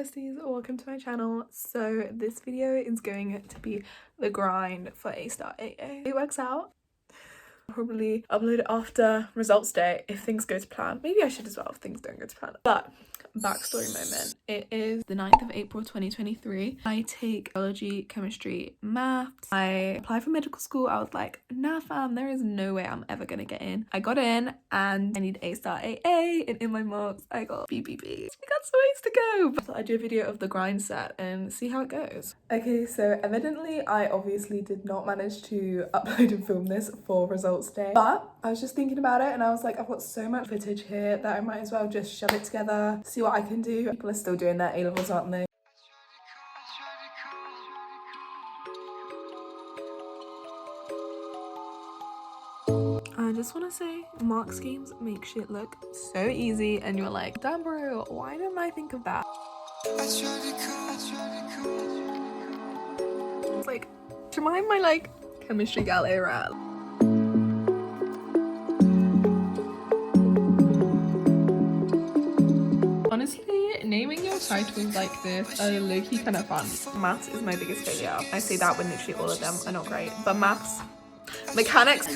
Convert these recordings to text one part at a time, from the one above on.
besties, welcome to my channel. So this video is going to be the grind for A-star AA. It works out. I'll probably upload it after results day if things go to plan. Maybe I should as well if things don't go to plan. But backstory moment. It is the 9th of April 2023. I take biology, chemistry, maths. I applied for medical school. I was like, nah fam, there is no way I'm ever gonna get in. I got in and I need A-star AA, and in my marks I got BBB. I got some ways to go. So I do a video of the grind set and see how it goes. Okay, so evidently I obviously did not manage to upload and film this for results day, but I was just thinking about it and I was like, I've got so much footage here that I might as well just shove it together, see what I can do. People are still doing their A-levels, aren't they? I just want to say, mark schemes make shit look so easy and you're like, damn bro, why didn't I think of that? It's like, remind my like chemistry gal era. Honestly, naming your titles like this are low-key kind of fun. Maths is my biggest failure. I say that when literally all of them are not great. But maths, mechanics.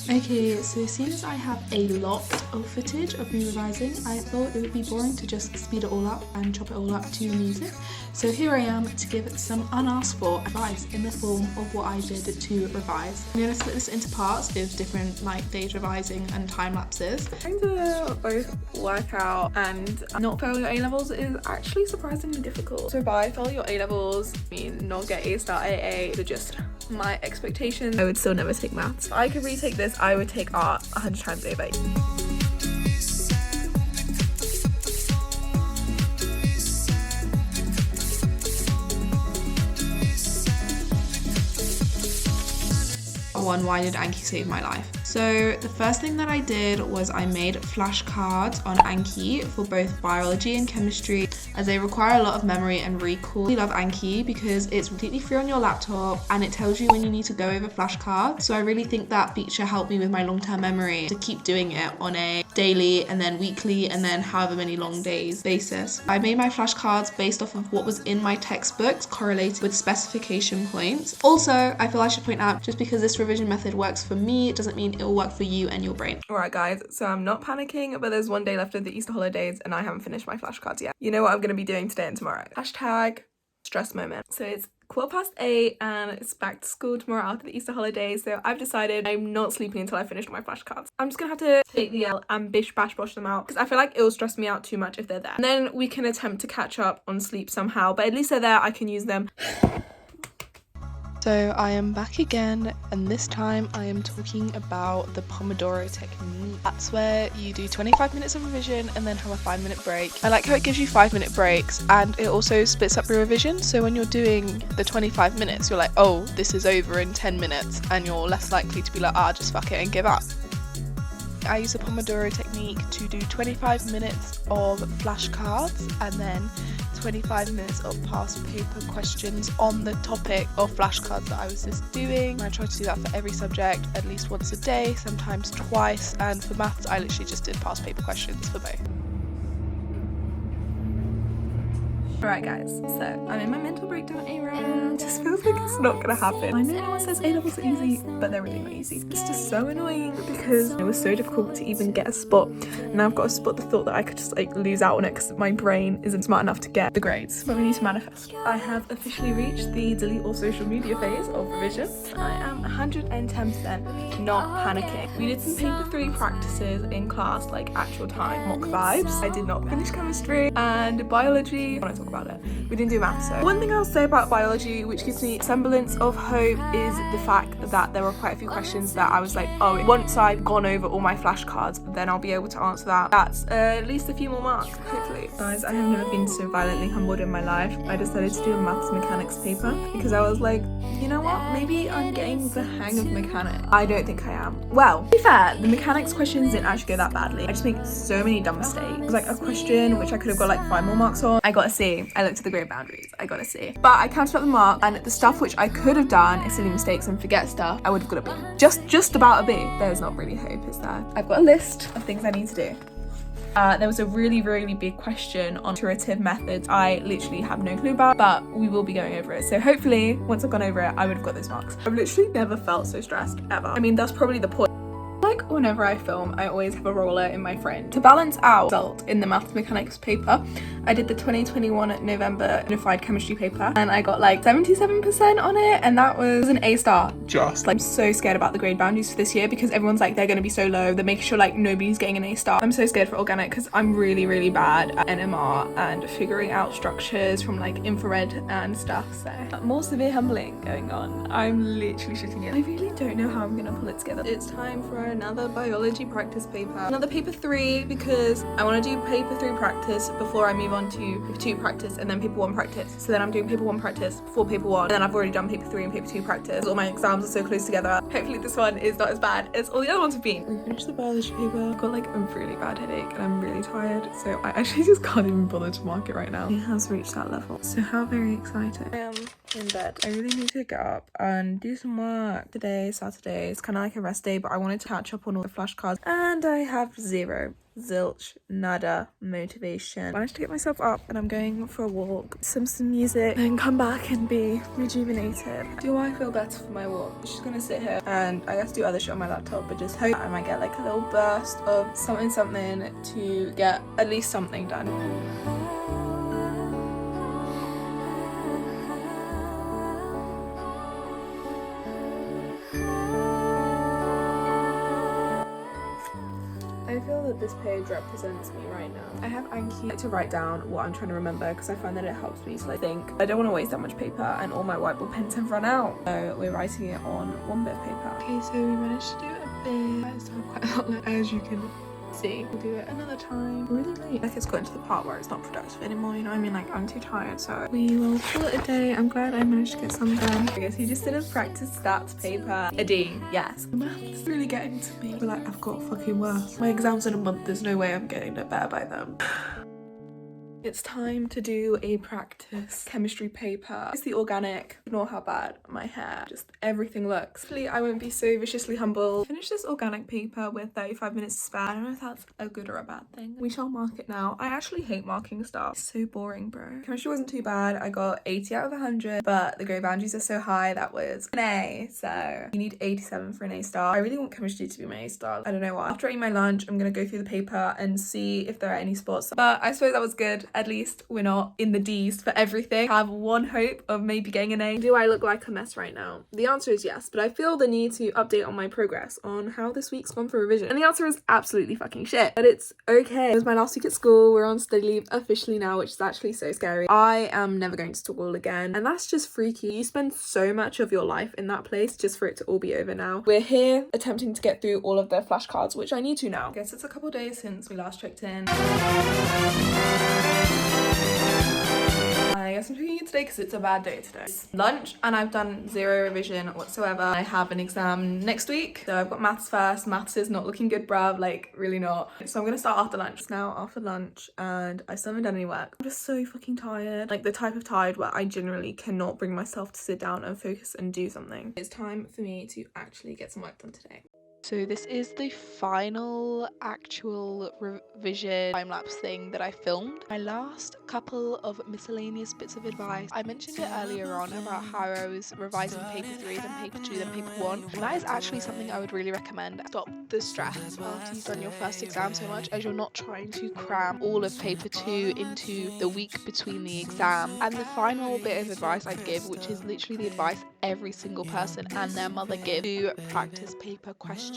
Okay, so seeing as I have a lot of footage of me revising, I thought it would be boring to just speed it all up and chop it all up to music. So here I am to give some unasked for advice in the form of what I did to revise. I'm going to split this into parts with different like days revising and time lapses. Trying to both work out and not fail your A-levels is actually surprisingly difficult. So by fail your A-levels, I mean not get A-star AA, so just my expectations. I would still never take maths. If I could retake this, I would take art 100 times over. Why did Anki save my life? So the first thing that I did was I made flashcards on Anki for both biology and chemistry, as they require a lot of memory and recall. I love Anki because it's completely free on your laptop and it tells you when you need to go over flashcards. So I really think that feature helped me with my long-term memory to keep doing it on a daily and then weekly and then however many long days basis. I made my flashcards based off of what was in my textbooks correlated with specification points. Also, I feel I should point out, just because this revision method works for me, it doesn't mean it will work for you and your brain. Alright guys, so I'm not panicking, but there's one day left of the Easter holidays and I haven't finished my flashcards yet. You know what I'm going to be doing today and tomorrow. Hashtag stress moment. So it's 8:15 and it's back to school tomorrow after the Easter holidays, so I've decided I'm not sleeping until I finish my flashcards. I'm just gonna have to take the L and bish bash bosh them out because I feel like it will stress me out too much if they're there. And then we can attempt to catch up on sleep somehow, but at least they're there, I can use them. So I am back again, and this time I am talking about the Pomodoro technique. That's where you do 25 minutes of revision and then have a 5-minute break. I like how it gives you 5-minute breaks and it also splits up your revision, so when you're doing the 25 minutes you're like, oh, this is over in 10 minutes, and you're less likely to be like, ah, just fuck it and give up. I use the Pomodoro technique to do 25 minutes of flashcards and then 25 minutes of past paper questions on the topic of flashcards that I was just doing. I try to do that for every subject at least once a day, sometimes twice, and for maths I literally just did past paper questions for both. Alright guys, so I'm in my mental breakdown era and it just feels like it's not gonna happen. I know everyone says A-levels are easy, but they're really not easy. It's just so annoying because it was so difficult to even get a spot. Now I've got a spot, the thought that I could just like lose out on it because my brain isn't smart enough to get the grades. But we need to manifest. I have officially reached the delete all social media phase of revision. I am 110% not panicking. We did some paper 3 practices in class, like actual time mock vibes. I did not finish chemistry and biology. I want to talk about it. We didn't do maths. So one thing I'll say about biology which gives me semblance of hope is the fact that there were quite a few questions that I was like, oh, once I've gone over all my flashcards then I'll be able to answer that. That's at least a few more marks, hopefully. Guys, I have never been so violently humbled in my life. I decided to do a maths mechanics paper because I was like, you know what, maybe I'm getting the hang of mechanics. I don't think I am. Well, to be fair, the mechanics questions didn't actually go that badly. I just make so many dumb mistakes. It was like a question which I could have got like 5 more marks on. I got a C. I looked at the grade boundaries. I got a C. But I counted up the mark, and the stuff which I could have done is silly mistakes and forget stuff, I would have got a B. Just about a B. There's not really hope, is there? I've got a list of things I need to do. There was a really big question on iterative methods I literally have no clue about, but we will be going over it. So hopefully once I've gone over it, I would have got those marks. I've literally never felt so stressed ever. I mean, that's probably the point. Like whenever I film, I always have a roller in my frame. To balance out result in the maths mechanics paper, I did the 2021 November unified chemistry paper and I got like 77% on it, and that was an A star. Just like, I'm so scared about the grade boundaries for this year because everyone's like they're going to be so low, they're making sure like nobody's getting an A star. I'm so scared for organic because I'm really bad at NMR and figuring out structures from like infrared and stuff. So more severe humbling going on. I'm literally shitting it. I really don't know how I'm gonna pull it together. It's time for another biology practice paper, another paper 3, because I want to do paper 3 practice before I move on to paper 2 practice and then paper 1 practice. So then I'm doing paper 1 practice before paper 1, and then I've already done paper 3 and paper 2 practice. All my exams are so close together. Hopefully this one is not as bad as all the other ones have been. We finished the biology paper. I've got like a really bad headache and I'm really tired, so I actually just can't even bother to mark it right now. It has reached that level, so how very exciting. I am in bed. I really need to get up and do some work. Today, Saturday, it's kind of like a rest day, but I wanted to catch up on all the flashcards and I have zilch, nada motivation. Managed to get myself up and I'm going for a walk, some music, and come back and be rejuvenated. Do I feel better for my walk? I'm just gonna sit here and I guess do other shit on my laptop, but just hope I might get like a little burst of something to get at least something done. I feel that this page represents me right now. I have Anki to write down what I'm trying to remember because I find that it helps me to like think. I don't want to waste that much paper and all my whiteboard pens have run out. So we're writing it on one bit of paper. Okay, so we managed to do it a bit. I still have quite a lot left, as you can see. We'll do it another time. Really late. Like it's gotten to the part where it's not productive anymore, you know what I mean? Like I'm too tired, so we will call it a day. I'm glad I managed to get some done. I guess he just did a practice stats paper. A D, yes. The math is really getting to me. I feel like I've got fucking worse. My exam's in a month, there's no way I'm getting it better by then. It's time to do a practice chemistry paper. It's the organic. Ignore how bad my hair, just everything looks. Hopefully I won't be so viciously humble. Finish this organic paper with 35 minutes to spare. I don't know if that's a good or a bad thing. We shall mark it now. I actually hate marking stuff. It's so boring, bro. Chemistry wasn't too bad. I got 80 out of 100, but the grade boundaries are so high. That was an A, so you need 87 for an A star. I really want chemistry to be my A star. I don't know why. After eating my lunch, I'm gonna go through the paper and see if there are any spots. But I suppose that was good. At least we're not in the D's for everything. I have one hope of maybe getting an A. Do I look like a mess right now? The answer is yes, but I feel the need to update on my progress on how this week's gone for revision. And the answer is absolutely fucking shit, but it's okay. It was my last week at school. We're on study leave officially now, which is actually so scary. I am never going to school again, and that's just freaky. You spend so much of your life in that place just for it to all be over now. We're here attempting to get through all of the flashcards, which I need to now. I guess it's a couple days since we last checked in. I guess I'm taking it today because it's a bad day today. It's lunch and I've done zero revision whatsoever. I have an exam next week, so I've got maths first. Maths is not looking good, bruv, like really not. So I'm gonna start after lunch. It's now after lunch and I still haven't done any work. I'm just so fucking tired. Like the type of tired where I generally cannot bring myself to sit down and focus and do something. It's time for me to actually get some work done today. So this is the final actual revision time-lapse thing that I filmed. My last couple of miscellaneous bits of advice. I mentioned it earlier on about how I was revising paper 3, then paper 2, then paper 1. And that is actually something I would really recommend. Stop the stress after you've done your first exam so much, as you're not trying to cram all of paper 2 into the week between the exam. And the final bit of advice I'd give, which is literally the advice every single person and their mother give, to practice paper questions,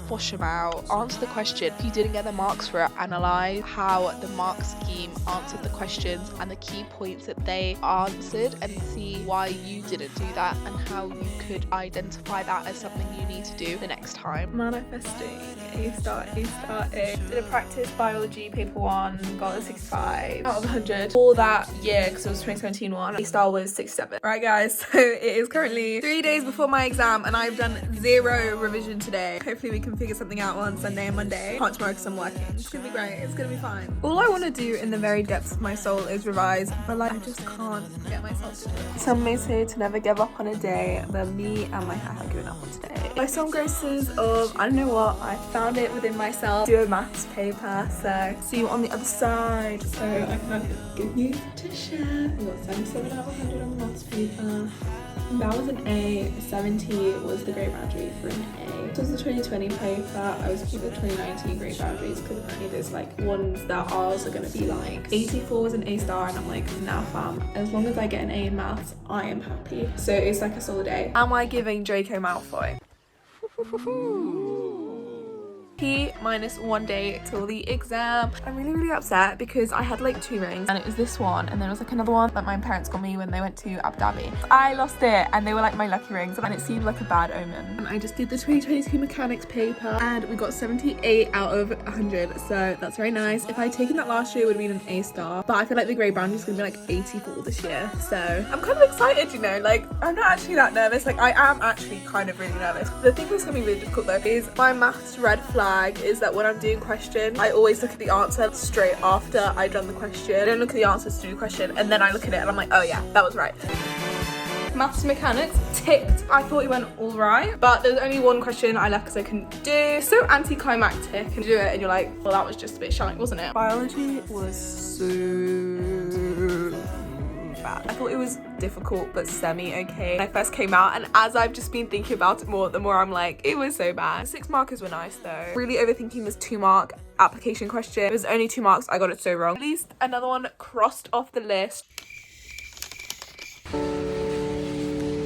wash them out, answer the question. If you didn't get the marks for it, analyze how the mark scheme answered the questions and the key points that they answered, and see why you didn't do that and how you could identify that as something you need to do the next time. Manifesting A star, A star, A. Did a practice biology paper 1, got a 65 out of 100 for that year because it was 2017 one. A star was 67. Right guys, so it is currently literally 3 days before my exam and I've done 0 revision today. Hopefully we can figure something out on Sunday and Monday. Can't tomorrow because I'm working. It's gonna be great. It's gonna be fine. All I want to do in the very depths of my soul is revise, but like I just can't get myself to do it. Some may say to never give up on a day, but me and my hair have given up on today. By some graces of, I don't know what, I found it within myself. Do a maths paper, so see you on the other side. So I have good news to share. I got 77 out of 100 on the maths paper. That was an A, 70 was the grade boundary for an A. This was the 2020 paper. I was keeping the 2019 grade boundaries because apparently there's like ones that ours are going to be like 84 was an A star, and I'm like, nah fam, as long as I get an A in maths, I am happy. So it's like a solid A. Am I giving Draco Malfoy? P minus 1 day till the exam. I'm really upset because I had like 2 rings and it was this one and then it was like another one that my parents got me when they went to Abu Dhabi. I lost it and they were like my lucky rings and it seemed like a bad omen. And I just did the 2022 mechanics paper and we got 78 out of 100, so that's very nice. If I had taken that last year it would have been an A star, but I feel like the grade boundary is going to be like 84 this year, so I'm kind of excited, you know, like I'm not actually that nervous. Like I am actually kind of really nervous. The thing that's going to be really difficult though is my maths red flag is that when I'm doing questions, I always look at the answer straight after I've done the question. I don't look at the answers to do the question and then I look at it and I'm like, oh yeah, that was right. Maths mechanics ticked. I thought it went all right, but there's only one question I left because I couldn't do. So anticlimactic, and you do it and you're like, well that was just a bit shy, wasn't it? Biology was so bad. I thought it was difficult but semi-okay when I first came out, and as I've just been thinking about it more, the more I'm like, it was so bad. 6 markers were nice though. Really overthinking this 2 mark application question. It was only 2 marks, I got it so wrong. At least another one crossed off the list.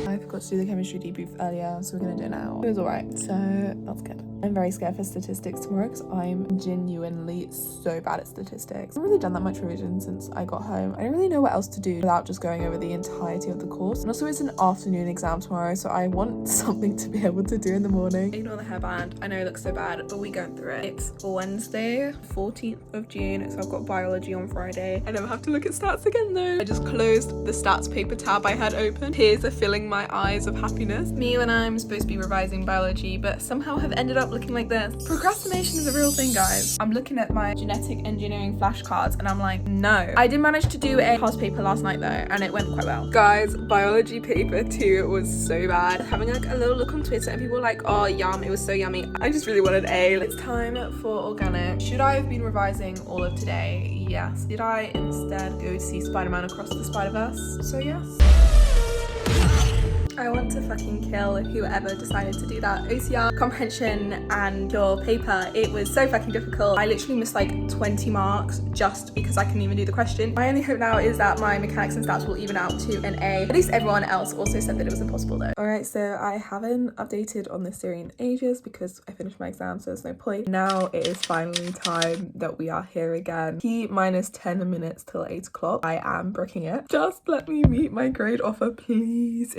I forgot to do the chemistry debrief earlier, so we're gonna do it now. It was alright, so that's good. I'm very scared for statistics tomorrow because I'm genuinely so bad at statistics. I haven't really done that much revision since I got home. I don't really know what else to do without just going over the entirety of the course. And also it's an afternoon exam tomorrow, so I want something to be able to do in the morning. Ignore the hairband. I know it looks so bad, but we're going through it. It's Wednesday, 14th of June, so I've got biology on Friday. I never have to look at stats again though. I just closed the stats paper tab I had open. Tears are filling my eyes of happiness. Me when I'm supposed to be revising biology, but somehow have ended up looking like this. Procrastination is a real thing, guys. I'm looking at my genetic engineering flashcards and I'm like, no. I did manage to do a past paper last night though, and it went quite well. Guys, biology paper 2 was so bad. Having like a little look on Twitter and people were like, oh yum, it was so yummy. I just really wanted A. It's time for organic. Should I have been revising all of today? Yes. Did I instead go to see Spider-Man Across the Spider-Verse? So yes. I want to fucking kill whoever decided to do that. OCR, comprehension and your paper, it was so fucking difficult. I literally missed like 20 marks just because I couldn't even do the question. My only hope now is that my mechanics and stats will even out to an A. At least everyone else also said that it was impossible though. Alright, so I haven't updated on this theory in ages because I finished my exam, so there's no point. Now it is finally time that we are here again. T minus 10 minutes till 8 o'clock. I am bricking it. Just let me meet my grade offer, please.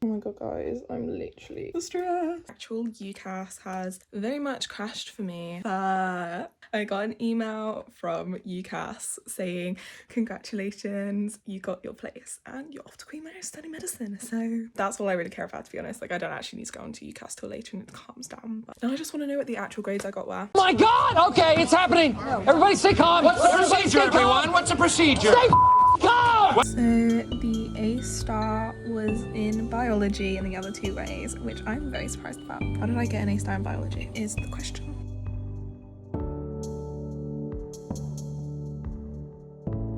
Oh my god, guys, I'm literally stressed. Actual UCAS has very much crashed for me, but I got an email from UCAS saying, congratulations, you got your place and you're off to Queen Mary to study medicine. So that's all I really care about, to be honest. Like, I don't actually need to go on to UCAS till later and it calms down. But now I just want to know what the actual grades I got were. Oh my god! Okay, it's happening! Everybody stay calm! What's the procedure, everyone? What's the procedure? Stay calm! So the A star was in biology and the other 2 A's, which I'm very surprised about. How did I get an A star in biology is the question.